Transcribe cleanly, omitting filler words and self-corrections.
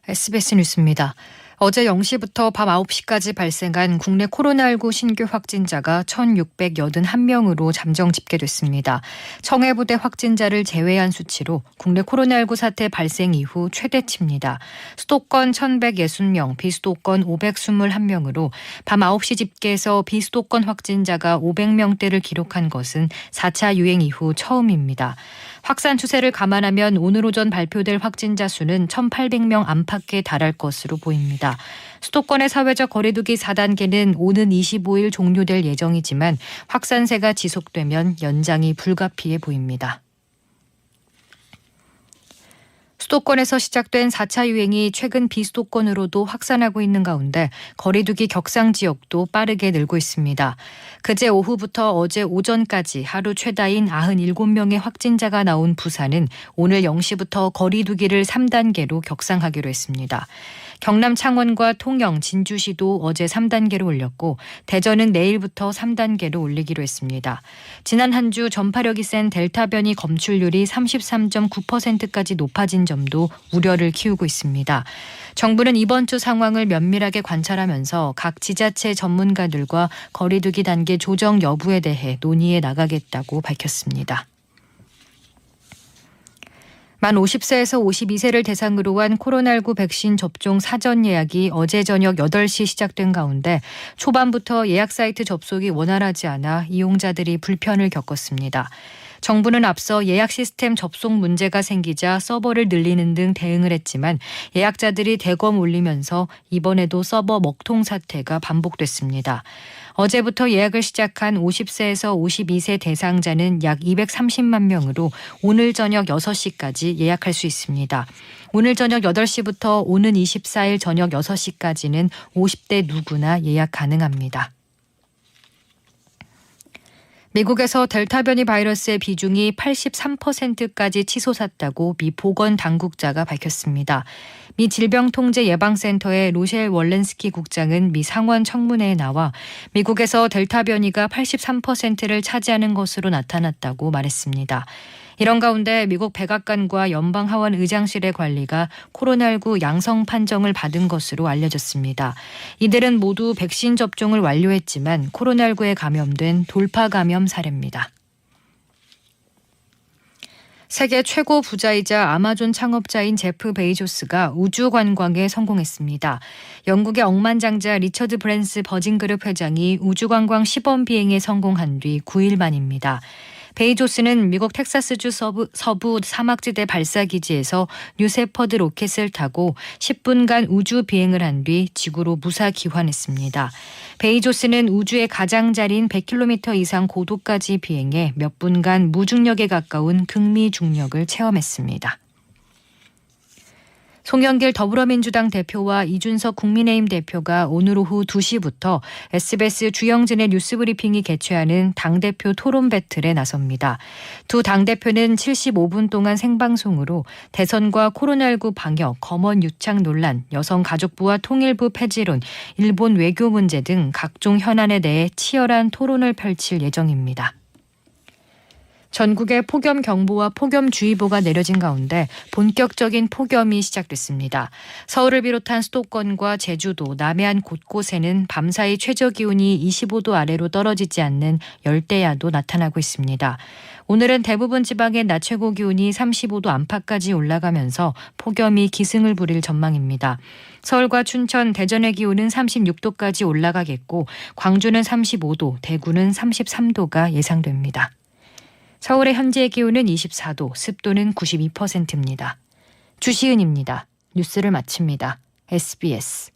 SBS 뉴스입니다. 어제 0시부터 밤 9시까지 발생한 국내 코로나19 신규 확진자가 1,681명으로 잠정 집계됐습니다. 청해부대 확진자를 제외한 수치로 국내 코로나19 사태 발생 이후 최대치입니다. 수도권 1,160명, 비수도권 521명으로 밤 9시 집계에서 비수도권 확진자가 500명대를 기록한 것은 4차 유행 이후 처음입니다. 확산 추세를 감안하면 오늘 오전 발표될 확진자 수는 1,800명 안팎에 달할 것으로 보입니다. 수도권의 사회적 거리두기 4단계는 오는 25일 종료될 예정이지만 확산세가 지속되면 연장이 불가피해 보입니다. 수도권에서 시작된 4차 유행이 최근 비수도권으로도 확산하고 있는 가운데 거리두기 격상 지역도 빠르게 늘고 있습니다. 그제 오후부터 어제 오전까지 하루 최다인 97명의 확진자가 나온 부산은 오늘 0시부터 거리두기를 3단계로 격상하기로 했습니다. 경남 창원과 통영, 진주시도 어제 3단계로 올렸고 대전은 내일부터 3단계로 올리기로 했습니다. 지난 한 주 전파력이 센 델타 변이 검출률이 33.9%까지 높아진 점도 우려를 키우고 있습니다. 정부는 이번 주 상황을 면밀하게 관찰하면서 각 지자체 전문가들과 거리두기 단계 조정 여부에 대해 논의해 나가겠다고 밝혔습니다. 만 50세에서 52세를 대상으로 한 코로나19 백신 접종 사전 예약이 어제 저녁 8시 시작된 가운데 초반부터 예약 사이트 접속이 원활하지 않아 이용자들이 불편을 겪었습니다. 정부는 앞서 예약 시스템 접속 문제가 생기자 서버를 늘리는 등 대응을 했지만 예약자들이 대거 몰리면서 이번에도 서버 먹통 사태가 반복됐습니다. 어제부터 예약을 시작한 50세에서 52세 대상자는 약 230만 명으로 오늘 저녁 6시까지 예약할 수 있습니다. 오늘 저녁 8시부터 오는 24일 저녁 6시까지는 50대 누구나 예약 가능합니다. 미국에서 델타 변이 바이러스의 비중이 83%까지 치솟았다고 미 보건당국자가 밝혔습니다. 미 질병통제예방센터의 로셸 월렌스키 국장은 미 상원 청문회에 나와 미국에서 델타 변이가 83%를 차지하는 것으로 나타났다고 말했습니다. 이런 가운데 미국 백악관과 연방하원 의장실의 관리가 코로나19 양성 판정을 받은 것으로 알려졌습니다. 이들은 모두 백신 접종을 완료했지만 코로나19에 감염된 돌파 감염 사례입니다. 세계 최고 부자이자 아마존 창업자인 제프 베이조스가 우주 관광에 성공했습니다. 영국의 억만장자 리처드 브랜스 버진그룹 회장이 우주 관광 시범 비행에 성공한 뒤 9일 만입니다. 베이조스는 미국 텍사스주 서부 사막지대 발사기지에서 뉴세퍼드 로켓을 타고 10분간 우주 비행을 한 뒤 지구로 무사 귀환했습니다. 베이조스는 우주의 가장자리인 100km 이상 고도까지 비행해 몇 분간 무중력에 가까운 극미 중력을 체험했습니다. 송영길 더불어민주당 대표와 이준석 국민의힘 대표가 오늘 오후 2시부터 SBS 주영진의 뉴스브리핑이 개최하는 당대표 토론 배틀에 나섭니다. 두 당대표는 75분 동안 생방송으로 대선과 코로나19 방역, 검언 유착 논란, 여성가족부와 통일부 폐지론, 일본 외교 문제 등 각종 현안에 대해 치열한 토론을 펼칠 예정입니다. 전국에 폭염경보와 폭염주의보가 내려진 가운데 본격적인 폭염이 시작됐습니다. 서울을 비롯한 수도권과 제주도, 남해안 곳곳에는 밤사이 최저기온이 25도 아래로 떨어지지 않는 열대야도 나타나고 있습니다. 오늘은 대부분 지방의 낮 최고 기온이 35도 안팎까지 올라가면서 폭염이 기승을 부릴 전망입니다. 서울과 춘천, 대전의 기온은 36도까지 올라가겠고 광주는 35도, 대구는 33도가 예상됩니다. 서울의 현재 기온은 24도, 습도는 92%입니다. 주시은입니다. 뉴스를 마칩니다. SBS